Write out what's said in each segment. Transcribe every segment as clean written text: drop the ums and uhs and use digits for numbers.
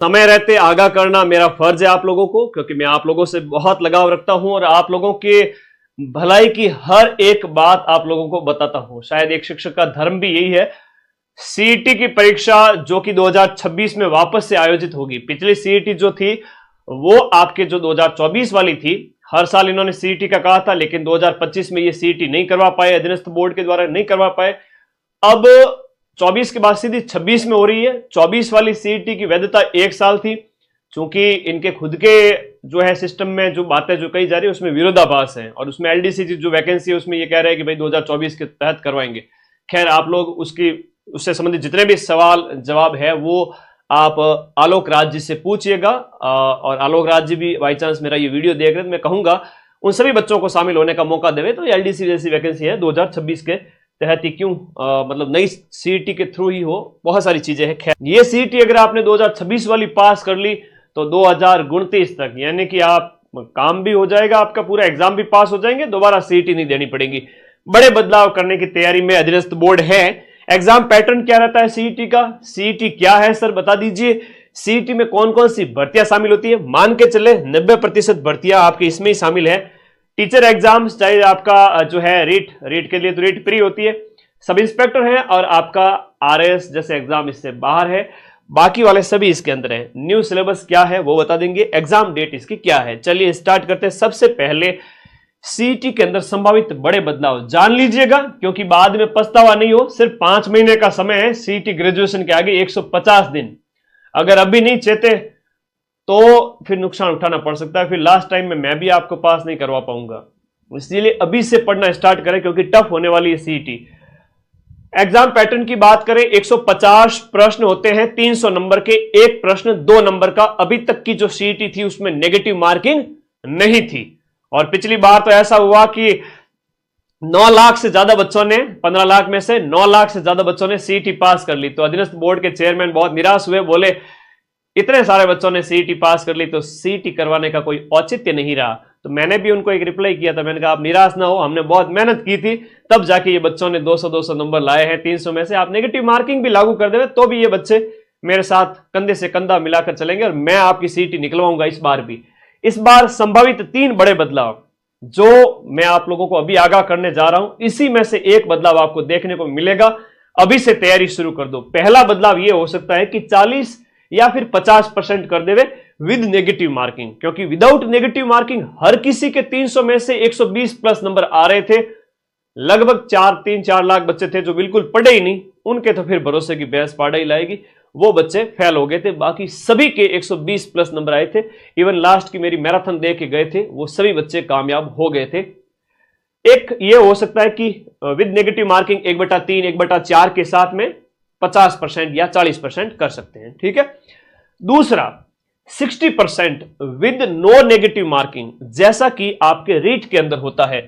समय रहते आगाह करना मेरा फर्ज है आप लोगों को, क्योंकि मैं आप लोगों से बहुत लगाव रखता हूं और आप लोगों के भलाई की हर एक बात आप लोगों को बताता हूं। शायद एक शिक्षक का धर्म भी यही है। सीईटी की परीक्षा जो कि 2026 में वापस से आयोजित होगी। पिछली सीईटी जो थी वो आपके जो 2024 वाली थी, हर साल इन्होंने सीईटी का कहा था, लेकिन 2025 में ये सीईटी नहीं करवा पाए, अधीनस्थ बोर्ड के द्वारा नहीं करवा पाए। अब 24 के बाद सीधी 26 में हो रही है। 24 वाली सीईटी की वैधता 1 साल थी। चूंकि इनके खुद के जो है सिस्टम में जो बातें जो कही जा रही है उसमें विरोधाभास है, और उसमें एलडीसी जो वैकेंसी है उसमें ये कह रहे हैं कि भाई 2024 के तहत करवाएंगे। खैर, आप लोग उससे संबंधित जितने भी सवाल जवाब है वो आप आलोक राज जी से पूछिएगा, और आलोक राज जी भी बाई चांस मेरा ये वीडियो देख रहे हैं तो मैं कहूंगा उन सभी बच्चों को शामिल होने का मौका देवे। तो एलडीसी जैसी वैकेंसी है 2026 के तहत ही क्यों, मतलब नई सीईटी के थ्रू ही हो, बहुत सारी चीजें हैं। खैर, ये सीईटी अगर आपने 2026 वाली पास कर ली तो 2029 तक, यानी कि आप काम भी हो जाएगा, आपका पूरा एग्जाम भी पास हो जाएंगे, दोबारा सीईटी नहीं देनी पड़ेगी। बड़े बदलाव करने की तैयारी में अधीनस्थ बोर्ड है। एग्जाम पैटर्न क्या रहता है सीईटी का? सीईटी क्या है सर बता दीजिए। सीईटी में कौन कौन सी भर्तियां शामिल होती है? मान के चले 90% भर्तियां आपकी इसमें ही शामिल है। टीचर एग्जाम्स, चाहे आपका जो है रीट के लिए तो रीट प्री होती है, सब इंस्पेक्टर है, और आपका आरएस जैसे एग्जाम इससे बाहर है, बाकी वाले सभी इसके अंदर है। न्यू सिलेबस क्या है वो बता देंगे, एग्जाम डेट इसकी क्या है। चलिए स्टार्ट करते हैं। सबसे पहले सीईटी के अंदर संभावित बड़े बदलाव जान लीजिएगा, क्योंकि बाद में पछतावा नहीं हो। सिर्फ 5 महीने का समय है सीईटी ग्रेजुएशन के आगे, 150 दिन। अगर अभी नहीं चेते तो फिर नुकसान उठाना पड़ सकता है, फिर लास्ट टाइम में मैं भी आपको पास नहीं करवा पाऊंगा। इसलिए अभी से पढ़ना स्टार्ट करें, क्योंकि टफ होने वाली है सीईटी। एग्जाम पैटर्न की बात करें, 150 प्रश्न होते हैं, 300 नंबर के, एक प्रश्न 2 नंबर का। अभी तक की जो सीईटी थी उसमें नेगेटिव मार्किंग नहीं थी, और पिछली बार तो ऐसा हुआ कि 9 लाख से ज्यादा बच्चों ने, 15 लाख में से 9 लाख से ज्यादा बच्चों ने सीईटी पास कर ली। तो अधीनस्थ बोर्ड के चेयरमैन बहुत निराश हुए, बोले इतने सारे बच्चों ने सीईटी पास कर ली तो सीईटी करवाने का कोई औचित्य नहीं रहा। तो मैंने भी उनको एक रिप्लाई किया था, मैंने कहा आप निराश ना हो, हमने बहुत मेहनत की थी, तब जाके ये बच्चों ने 200-200 नंबर लाए हैं 300 में से। आप नेगेटिव मार्किंग भी लागू कर देवे तो भी ये बच्चे मेरे साथ कंधे से कंधा मिलाकर चलेंगे, और मैं आपकी सीईटी निकलवाऊंगा इस बार भी। इस बार संभावित 3 बड़े बदलाव जो मैं आप लोगों को अभी आगाह करने जा रहा हूं, इसी में से एक बदलाव आपको देखने को मिलेगा। अभी से तैयारी शुरू कर दो। पहला बदलाव यह हो सकता है कि 40 या फिर 50% कर देवे विद नेगेटिव मार्किंग, क्योंकि विदाउट नेगेटिव मार्किंग हर किसी के 300 में से 120 प्लस नंबर आ रहे थे। लगभग 3-4 लाख बच्चे थे जो बिल्कुल पढ़े ही नहीं, उनके तो फिर भरोसे की भैंस पाड़ा ही लाएगी, वो बच्चे फेल हो गए थे। बाकी सभी के 120 प्लस नंबर आए थे। इवन लास्ट की मेरी मैराथन देख के गए थे वो सभी बच्चे कामयाब हो गए थे। एक ये हो सकता है कि विद नेगेटिव मार्किंग 1/3 1/4 के साथ में 50% या 40% कर सकते हैं, ठीक है। दूसरा 60% विद नो नेगेटिव मार्किंग, जैसा कि आपके रीट के अंदर होता है।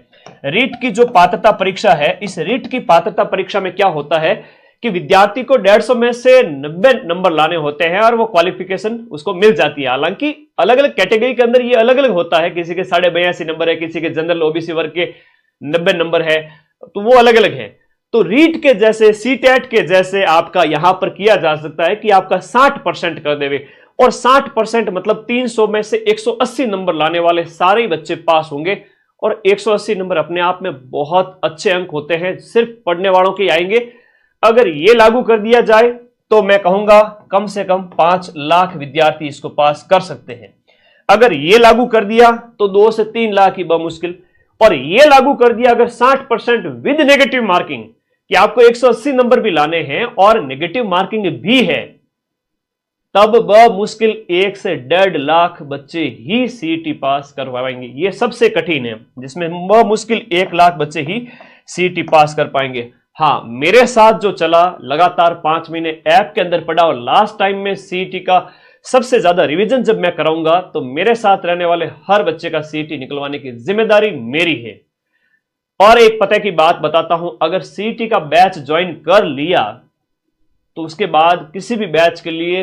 रीट की जो पात्रता परीक्षा है, इस रीट की पात्रता परीक्षा में क्या होता है कि विद्यार्थी को 150 में से 90 नंबर लाने होते हैं और वो क्वालिफिकेशन उसको मिल जाती है। हालांकि अलग अलग कैटेगरी के अंदर ये अलग अलग होता है, किसी के 82.5 नंबर है, किसी के जनरल ओबीसी वर्ग के 90 नंबर है, तो वो अलग अलग है। तो रीट के जैसे, सीटेट के जैसे आपका यहां पर किया जा सकता है कि आपका 60% कर देवे, और 60% मतलब 300 में से 180 नंबर लाने वाले सारे बच्चे पास होंगे। और 180 नंबर अपने आप में बहुत अच्छे अंक होते हैं, सिर्फ पढ़ने वालों के आएंगे। अगर ये लागू कर दिया जाए तो मैं कहूंगा कम से कम 5 लाख विद्यार्थी इसको पास कर सकते हैं। अगर ये लागू कर दिया तो 2 से 3 लाख ही बमुश्किल। और ये लागू कर दिया अगर 60% विद नेगेटिव मार्किंग, कि आपको 180 नंबर भी लाने हैं और नेगेटिव मार्किंग भी है, तब बमुश्किल 1 से 1.5 लाख बच्चे ही सीईटी पास करवाएंगे। ये सबसे कठिन है, जिसमें बमुश्किल 1 लाख बच्चे ही सीईटी पास कर पाएंगे। हाँ, मेरे साथ जो चला लगातार 5 महीने ऐप के अंदर पढ़ा, और लास्ट टाइम में सीईटी का सबसे ज्यादा रिवीजन जब मैं कराऊंगा तो मेरे साथ रहने वाले हर बच्चे का सीईटी निकलवाने की जिम्मेदारी मेरी है। और एक पते की बात बताता हूं, अगर सीईटी का बैच ज्वाइन कर लिया तो उसके बाद किसी भी बैच के लिए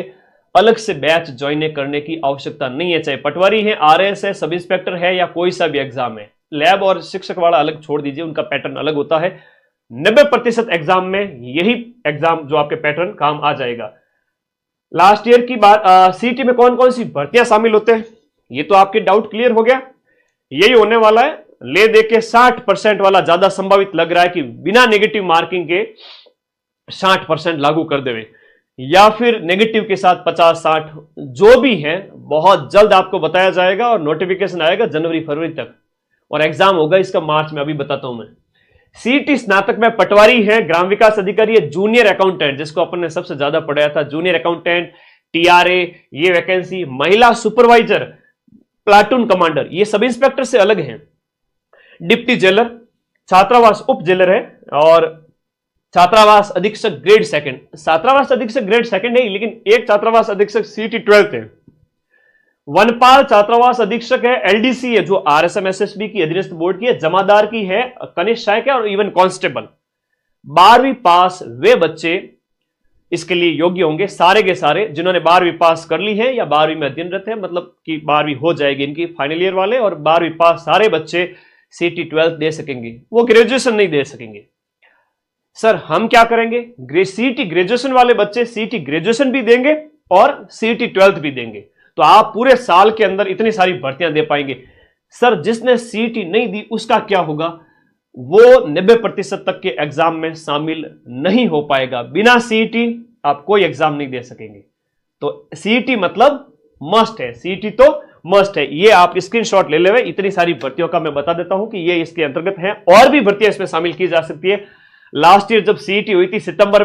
अलग से बैच ज्वाइन करने की आवश्यकता नहीं है। चाहे पटवारी है, आरएस है, सब इंस्पेक्टर है, या कोई सा भी एग्जाम है। लैब और शिक्षक वाला अलग छोड़ दीजिए, उनका पैटर्न अलग होता है। 90% एग्जाम में यही एग्जाम जो आपके पैटर्न काम आ जाएगा। लास्ट ईयर की बात, सीटी में कौन कौन सी भर्तियां शामिल होते हैं, ये तो आपके डाउट क्लियर हो गया। यही होने वाला है, ले दे के 60% वाला ज्यादा संभावित लग रहा है कि बिना नेगेटिव मार्किंग के 60% लागू कर देवे, या फिर नेगेटिव के साथ 50-60, जो भी है बहुत जल्द आपको बताया जाएगा और नोटिफिकेशन आएगा जनवरी फरवरी तक, और एग्जाम होगा इसका मार्च में, अभी बताता हूं मैं। सीटी स्नातक में पटवारी है, ग्राम विकास अधिकारी है, जूनियर अकाउंटेंट जिसको अपन ने सबसे ज्यादा पढ़ाया था, जूनियर अकाउंटेंट, टीआरए, ये वैकेंसी, महिला सुपरवाइजर, प्लाटून कमांडर, ये सब इंस्पेक्टर से अलग हैं, डिप्टी जेलर, छात्रावास उप जेलर है, और छात्रावास अधीक्षक ग्रेड सेकंड। छात्रावास अधीक्षक ग्रेड सेकंड है, लेकिन एक छात्रावास अधीक्षक सीटी 12th है। वनपाल छात्रावास अधीक्षक है, एलडीसी है जो आरएसएम एसएसबी की अधीनस्थ बोर्ड की है, जमादार की है, कनिष्ठ सहायक है, और इवन कांस्टेबल। 12वीं पास वे बच्चे इसके लिए योग्य होंगे, सारे के सारे जिन्होंने 12वीं पास कर ली है या 12वीं में अध्ययनरत है, मतलब कि 12वीं हो जाएगी इनकी फाइनल ईयर वाले, और 12वीं पास सारे बच्चे सीटी 12th दे सकेंगे, वो ग्रेजुएशन नहीं दे सकेंगे। सर हम क्या करेंगे, सीटी ग्रेजुएशन वाले बच्चे सीटी ग्रेजुएशन भी देंगे और सीटी 12th भी देंगे, तो आप पूरे साल के अंदर इतनी सारी भर्तियां दे पाएंगे। सर जिसने सीटी नहीं दी उसका क्या होगा, वो 90% तक के एग्जाम में शामिल नहीं हो पाएगा। बिना सीटी आप कोई एग्जाम नहीं दे सकेंगे। तो सीटी मतलब मस्ट है, सीटी तो मस्ट है, ये आप स्क्रीनशॉट ले लेवे। इतनी सारी भर्तियों का मैं बता देता हूं कि ये इसके अंतर्गत है, और भी भर्तियां इसमें शामिल की जा सकती है। लास्ट ईयर जब सीटी हुई थी सितंबर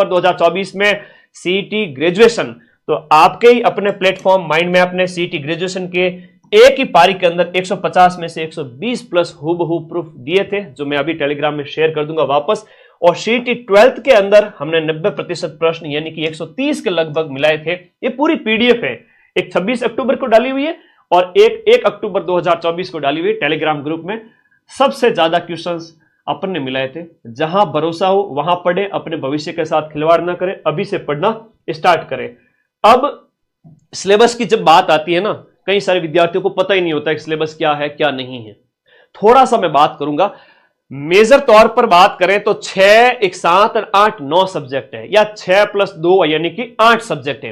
2024 में सीटी ग्रेजुएशन, तो आपके ही अपने प्लेटफॉर्म माइंड मैप ने सीटी ग्रेजुएशन के एक ही पारी के अंदर 150 में से 120 प्लस हूबहू प्रूफ दिए थे, जो मैं अभी टेलीग्राम में शेयर कर दूंगा वापस। और सीटी 12th के अंदर हमने 90% प्रश्न यानी कि 130 के लगभग मिलाए थे। ये पूरी पीडीएफ है, एक 26 अक्टूबर को डाली हुई है और एक 1 अक्टूबर 2024 को डाली हुई है टेलीग्राम ग्रुप में। सबसे ज्यादा क्वेश्चंस अपन ने मिलाए थे। जहां भरोसा हो वहां पढ़े, अपने भविष्य के साथ खिलवाड़ ना करें, अभी से पढ़ना स्टार्ट करें। अब सिलेबस की जब बात आती है ना, कई सारे विद्यार्थियों को पता ही नहीं होता कि सिलेबस क्या है क्या नहीं है। थोड़ा सा मैं बात करूंगा, मेजर तौर पर बात करें तो 6, 1, 7 और 8, 9 सब्जेक्ट है, या 6 + 2 यानी कि 8 सब्जेक्ट है।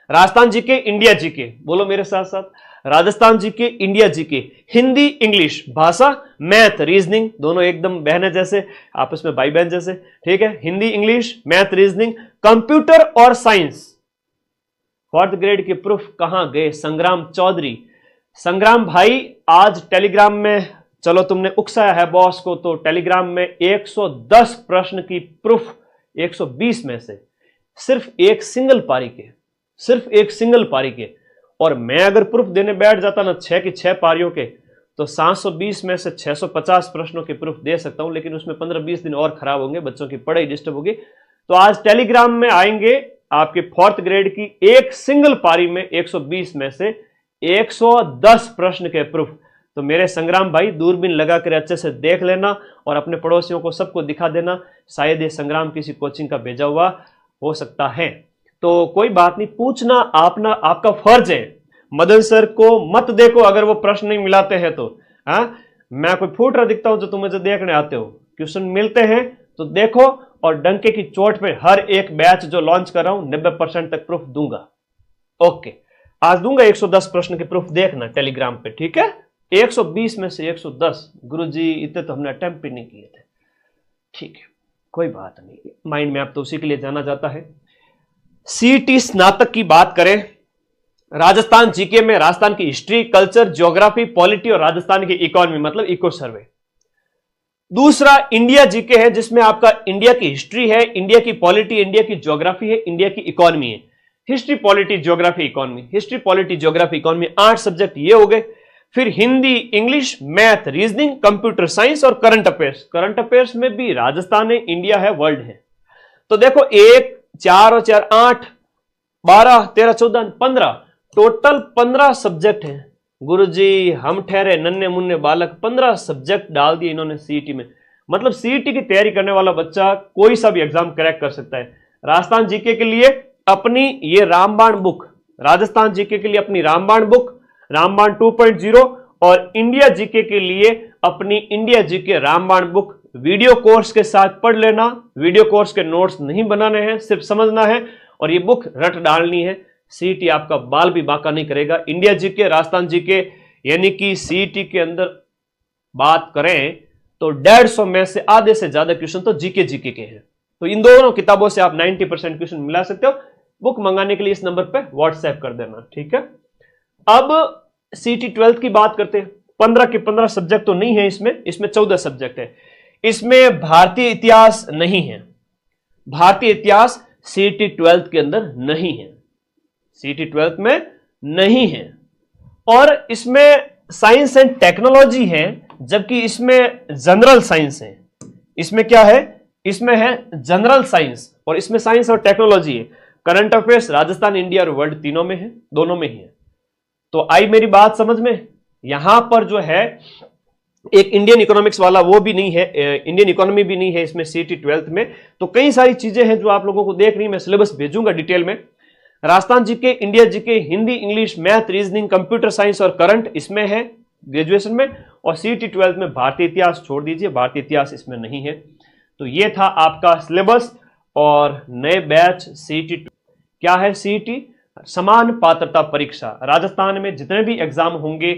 राजस्थान जीके, इंडिया जीके, बोलो मेरे साथ साथ, Rajasthan GK, India GK, Hindi, English, भाषा, मैथ, रीजनिंग, दोनों एकदम बहन जैसे, आपस में भाई बहन जैसे, ठीक है। Hindi, English, math, reasoning, computer और साइंस। 4th ग्रेड के प्रूफ कहां गए, संग्राम चौधरी। संग्राम भाई आज टेलीग्राम में, चलो तुमने उकसाया है बॉस को, तो टेलीग्राम में 110 प्रश्न की प्रूफ 120 में से सिर्फ एक सिंगल पारी के, सिर्फ एक सिंगल पारी के। और मैं अगर प्रूफ देने बैठ जाता ना 6 की 6 पारियों के, तो 720 में से 650 प्रश्नों के प्रूफ दे सकता हूं, लेकिन उसमें 15-20 दिन और खराब होंगे, बच्चों की पढ़ाई डिस्टर्ब होगी। तो आज टेलीग्राम में आएंगे आपके 4th ग्रेड की एक सिंगल पारी में 120 में से 110 प्रश्न के प्रूफ। तो मेरे संग्राम भाई दूरबीन लगा कर अच्छे से देख लेना और अपने पड़ोसियों को सबको दिखा देना, शायद ये संग्राम किसी कोचिंग का भेजा हुआ हो सकता है। तो कोई बात नहीं, पूछना आपका फर्ज है। मदन सर को मत देखो अगर वो प्रश्न नहीं मिलाते हैं तो। हाँ, मैं कोई फूट रहा दिखता हूं जो तुम मुझे देखने आते हो, क्वेश्चन मिलते हैं तो देखो, और डंके की चोट पे हर एक बैच जो लॉन्च कर रहा हूं 90% तक प्रूफ दूंगा। ओके, आज दूंगा 110 प्रश्न के प्रूफ, देखना टेलीग्राम पे, ठीक है। 120 में से 110, गुरुजी इतने तो हमने अटेम्प्ट भी नहीं किए थे, ठीक है, कोई बात नहीं। माइंड मैप तो उसी के लिए जाना जाता है। सीटी स्नातक की बात करें, राजस्थान जीके में राजस्थान की हिस्ट्री, कल्चर, ज्योग्राफी, पॉलिटी और राजस्थान की इकोनॉमी मतलब इको सर्वे। दूसरा इंडिया जीके है, जिसमें आपका इंडिया की हिस्ट्री है, इंडिया की पॉलिटी, इंडिया की ज्योग्राफी है, इंडिया की इकोनॉमी है। History, polity, geography, economy, history, polity, geography, economy, 8 subject ये हो गए। फिर Hindi, English, math, reasoning, computer science और करंट अफेयर्स। करंट अफेयर्स में भी राजस्थान है, इंडिया है, वर्ल्ड है। तो देखो 1, 4 और 4, 8, 12, 13, 14, 15, टोटल 15 सब्जेक्ट हैं। गुरुजी हम ठहरे नन्हे मुन्ने बालक, 15 सब्जेक्ट डाल दिए इन्होंने सीईटी में। मतलब सीईटी की तैयारी करने वाला बच्चा कोई सा भी एग्जाम क्रैक कर सकता है। राजस्थान जीके के लिए अपनी ये रामबाण बुक, राजस्थान जीके के लिए अपनी रामबाण बुक, रामबाण 2.0, और इंडिया जीके के लिए अपनी इंडिया जीके रामबाण बुक वीडियो कोर्स के साथ पढ़ लेना। वीडियो कोर्स के नोट्स नहीं बनाने हैं, सिर्फ समझना है। और ये बुक रट डालनी है। सीईटी आपका बाल भी बांका नहीं करेगा। इंडिया जीके, राजस्थान जीके, यानी कि सीईटी के अंदर बात करें तो 150 में से आधे से ज्यादा क्वेश्चन तो जीके के हैं। तो इन दोनों किताबों से आप 90% क्वेश्चन मिला सकते हो। बुक मंगाने के लिए इस नंबर पे व्हाट्सएप कर देना, ठीक है। अब सीईटी 12th की बात करते हैं। 15 के 15 सब्जेक्ट तो नहीं है इसमें 14 सब्जेक्ट है। इसमें भारतीय इतिहास नहीं है। भारतीय इतिहास सीईटी 12th के अंदर नहीं है, सीईटी 12th में नहीं है। और इसमें साइंस एंड टेक्नोलॉजी है, जबकि इसमें जनरल साइंस है। इसमें क्या है? इसमें है जनरल साइंस, और इसमें साइंस और टेक्नोलॉजी है। करंट अफेयर्स राजस्थान, इंडिया और वर्ल्ड तीनों में है, दोनों में ही है। तो आई मेरी बात समझ में? यहां पर जो है एक इंडियन इकोनॉमिक्स वाला वो भी नहीं है, इंडियन इकोनॉमी भी नहीं है इसमें सीईटी 12th में। तो कई सारी चीजें हैं जो आप लोगों को देख रही, मैं सिलेबस भेजूंगा डिटेल में। Rajasthan GK, India GK, Hindi, English, math, reasoning, computer science और करंट इसमें है ग्रेजुएशन में। और सीईटी 12th में भारतीय इतिहास छोड़ दीजिए, भारतीय इतिहास इसमें नहीं है। तो ये था आपका सिलेबस। और नए बैच सीईटी क्या है? सीईटी समान पात्रता परीक्षा। राजस्थान में जितने भी एग्जाम होंगे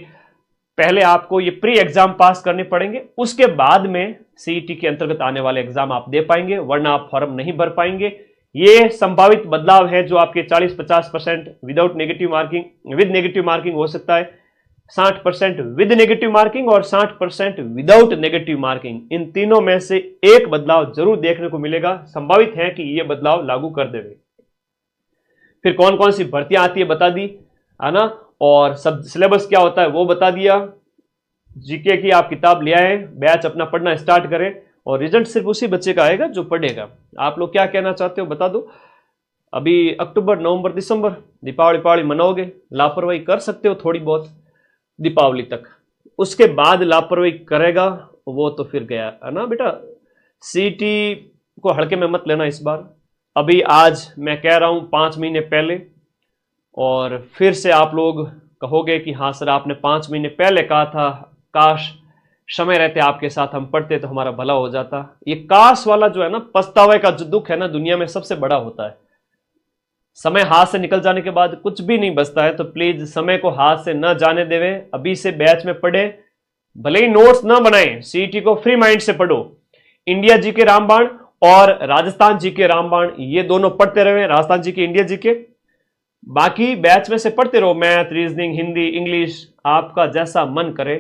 पहले आपको ये प्री एग्जाम पास करने पड़ेंगे, उसके बाद में सीईटी के अंतर्गत आने वाले एग्जाम आप दे पाएंगे, वरना आप फॉर्म नहीं भर पाएंगे। ये संभावित बदलाव है जो आपके 40-50% without negative marking, with negative marking हो सकता है, 60% विद नेगेटिव मार्किंग और 60% विदाउट नेगेटिव मार्किंग। इन तीनों में से एक बदलाव जरूर देखने को मिलेगा। संभावित है कि यह बदलाव लागू कर देंगे। फिर कौन कौन सी भर्तियां आती है बता दी, है ना। और सब सिलेबस क्या होता है वो बता दिया। जीके की आप किताब ले आए, बैच अपना पढ़ना स्टार्ट करें, और रिजल्ट सिर्फ उसी बच्चे का आएगा जो पढ़ेगा। आप लोग क्या कहना चाहते हो बता दो। अभी अक्टूबर, नवंबर, दिसंबर दीपावली मनाओगे, लापरवाही कर सकते हो थोड़ी बहुत दीपावली तक, उसके बाद लापरवाही करेगा वो तो फिर गया, है ना बेटा। सीईटी को हल्के में मत लेना इस बार। अभी आज मैं कह रहा हूं 5 महीने पहले, और फिर से आप लोग कहोगे कि हाँ सर आपने 5 महीने पहले कहा था, काश समय रहते आपके साथ हम पढ़ते तो हमारा भला हो जाता। ये काश वाला जो है ना, पछतावे का जो दुख है ना, दुनिया में सबसे बड़ा होता है। समय हाथ से निकल जाने के बाद कुछ भी नहीं बचता है। तो प्लीज समय को हाथ से न जाने देवे, अभी से बैच में पढ़े, भले ही नोट्स ना बनाएं, सीईटी को फ्री माइंड से पढ़ो। इंडिया जी के रामबाण और राजस्थान जी के रामबाण ये दोनों पढ़ते रहे, राजस्थान जी के, इंडिया जी के। बाकी बैच में से पढ़ते रहो, मैथ, रीजनिंग, हिंदी, इंग्लिश, आपका जैसा मन करे,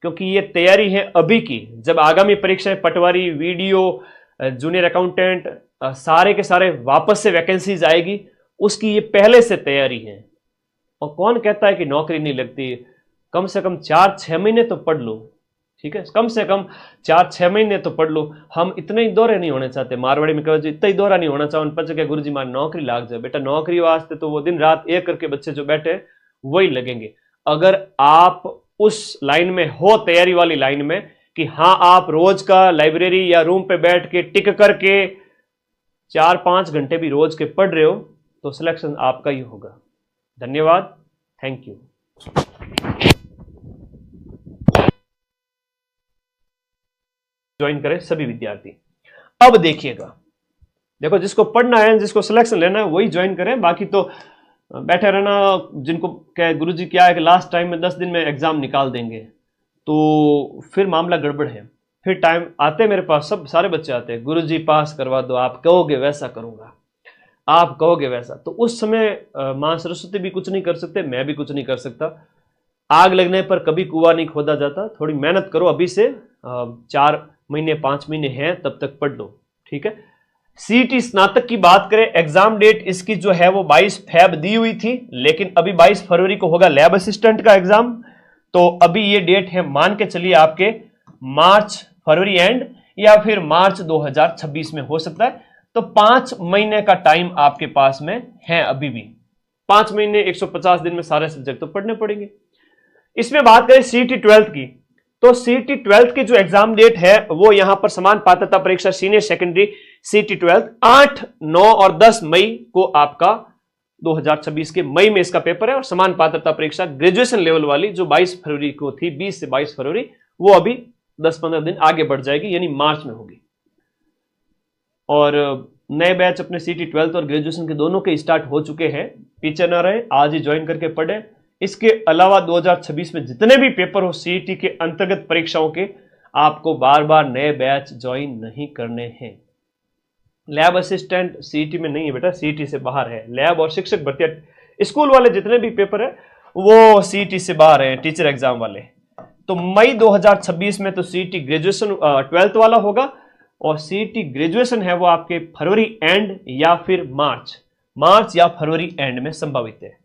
क्योंकि ये तैयारी है अभी की। जब आगामी परीक्षाएं, पटवारी, वीडियो, जूनियर अकाउंटेंट, सारे के सारे वापस से वैकेंसीज आएगी, उसकी ये पहले से तैयारी है। और कौन कहता है कि नौकरी नहीं लगती? कम से कम 4-6 महीने तो पढ़ लो, ठीक है, कम से कम 4-6 महीने तो पढ़ लो। हम इतने ही दौरे नहीं होने चाहते, मारवाड़ी में कहो इतना ही दौरा नहीं होना चाहो पच के गुरु जी मान नौकरी लाग जाए। बेटा नौकरी वास्ते तो वो दिन रात एक करके बच्चे जो बैठे वही लगेंगे। अगर आप उस लाइन में हो, तैयारी वाली लाइन में, कि हाँ आप रोज का लाइब्रेरी या रूम पे बैठ के टिक करके 4-5 घंटे भी रोज के पढ़ रहे हो, तो सिलेक्शन आपका ही होगा। धन्यवाद, थैंक यू। ज्वाइन करें सभी विद्यार्थी। अब देखिएगा, देखो जिसको पढ़ना है, जिसको सिलेक्शन लेना है वही ज्वाइन करें, बाकी तो बैठे रहना। जिनको क्या गुरुजी क्या है कि लास्ट टाइम में 10 दिन में एग्जाम निकाल देंगे, तो फिर मामला गड़बड़ है। फिर टाइम आते मेरे पास, सब सारे बच्चे आते हैं, गुरुजी पास करवा दो, आप कहोगे वैसा करूंगा, आप कहोगे वैसा। तो उस समय मां सरस्वती भी कुछ नहीं कर सकते, मैं भी कुछ नहीं कर सकता। आग लगने पर कभी कुआं नहीं खोदा जाता। थोड़ी मेहनत करो, अभी से 4 महीने 5 महीने हैं, तब तक पढ़ लो, ठीक है। सीईटी स्नातक की बात करें, एग्जाम डेट इसकी जो है वो 22 फेब दी हुई थी, लेकिन अभी 22 फरवरी को होगा लैब असिस्टेंट का एग्जाम। तो अभी ये डेट है, मान के चलिए आपके मार्च, फरवरी एंड, या फिर मार्च 2026 में हो सकता है। तो 5 महीने का टाइम आपके पास में है अभी भी। 5 महीने 150 दिन में सारे सब्जेक्ट तो पढ़ने पड़ेंगे। इसमें बात करें सीईटी 12th की, तो सीईटी 12th की जो एग्जाम डेट है वो यहां पर समान पात्रता परीक्षा सीनियर सेकेंडरी सीईटी 12th 8, 9 और 10 मई को आपका 2026 के मई में इसका पेपर है। और समान पात्रता परीक्षा ग्रेजुएशन लेवल वाली जो 22 फरवरी को थी, 20 से 22 फरवरी, वो अभी 10-15 दिन आगे बढ़ जाएगी, यानी मार्च में होगी। और नए बैच अपने सीटी 12th और ग्रेजुएशन के दोनों के स्टार्ट हो चुके हैं, पीछे न रहे, आज ही ज्वाइन करके पढ़े। इसके अलावा 2026 में जितने भी पेपर हो सीईटी के अंतर्गत परीक्षाओं के, आपको बार बार नए बैच ज्वाइन नहीं करने हैं। लैब असिस्टेंट सीईटी में नहीं है बेटा, सीईटी से बाहर है। लैब और शिक्षक भर्ती स्कूल वाले जितने भी पेपर है वो सीईटी से बाहर है, टीचर एग्जाम वाले। तो मई 2026 में तो सीईटी ग्रेजुएशन 12th वाला होगा, और सीईटी ग्रेजुएशन है वो आपके फरवरी एंड या फिर मार्च या फरवरी एंड में संभावित है।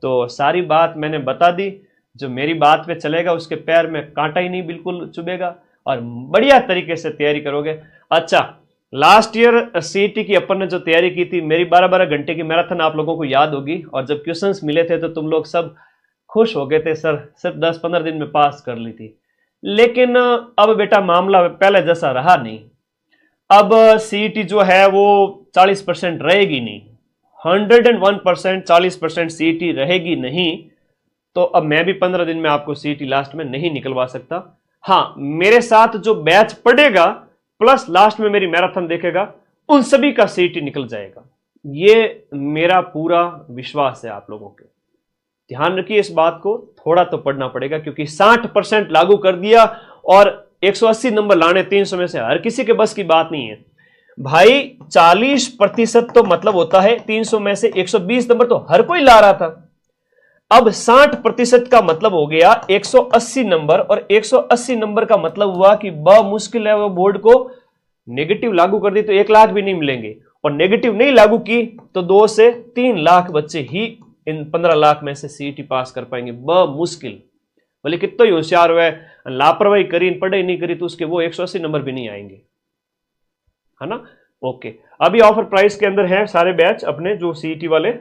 तो सारी बात मैंने बता दी, जो मेरी बात पे चलेगा उसके पैर में कांटा ही नहीं बिल्कुल चुभेगा, और बढ़िया तरीके से तैयारी करोगे। अच्छा, लास्ट ईयर सीईटी की अपन ने जो तैयारी की थी, मेरी 12-12 घंटे की मैराथन आप लोगों को याद होगी, और जब क्वेश्चंस मिले थे तो तुम लोग सब खुश हो गए थे, सर सिर्फ 10-15 दिन में पास कर ली थी। लेकिन अब बेटा मामला पहले जैसा रहा नहीं। अब सीईटी जो है वो 40% रहेगी नहीं, 101% 40% सीईटी रहेगी नहीं। तो अब मैं भी 15 दिन में आपको सीईटी लास्ट में नहीं निकलवा सकता। हाँ, मेरे साथ जो बैच पढ़ेगा प्लस लास्ट में मेरी मैराथन देखेगा, उन सभी का सीईटी निकल जाएगा, ये मेरा पूरा विश्वास है आप लोगों के। ध्यान रखिए इस बात को, थोड़ा तो पढ़ना पड़ेगा, क्योंकि 60% लागू कर दिया और 180 नंबर लाने 300 में से हर किसी के बस की बात नहीं है भाई। 40% तो मतलब होता है 300 में से 120 नंबर तो हर कोई ला रहा था। अब 60% का मतलब हो गया 180 नंबर, और 180 नंबर का मतलब हुआ कि बहुत मुश्किल है वो बोर्ड को नेगेटिव लागू कर दी तो 1 लाख भी नहीं मिलेंगे, और नेगेटिव नहीं लागू की तो 2 से 3 लाख बच्चे ही इन 15 लाख में से सीईटी पास कर पाएंगे, बहुत मुश्किल। बोले कितना ही होशियार हुआ है, लापरवाही करी, पढ़ाई नहीं करी तो उसके वो 180 नंबर भी नहीं आएंगे, है ना। ओके, अभी ऑफर प्राइस के अंदर है सारे बैच अपने जो सीईटी वाले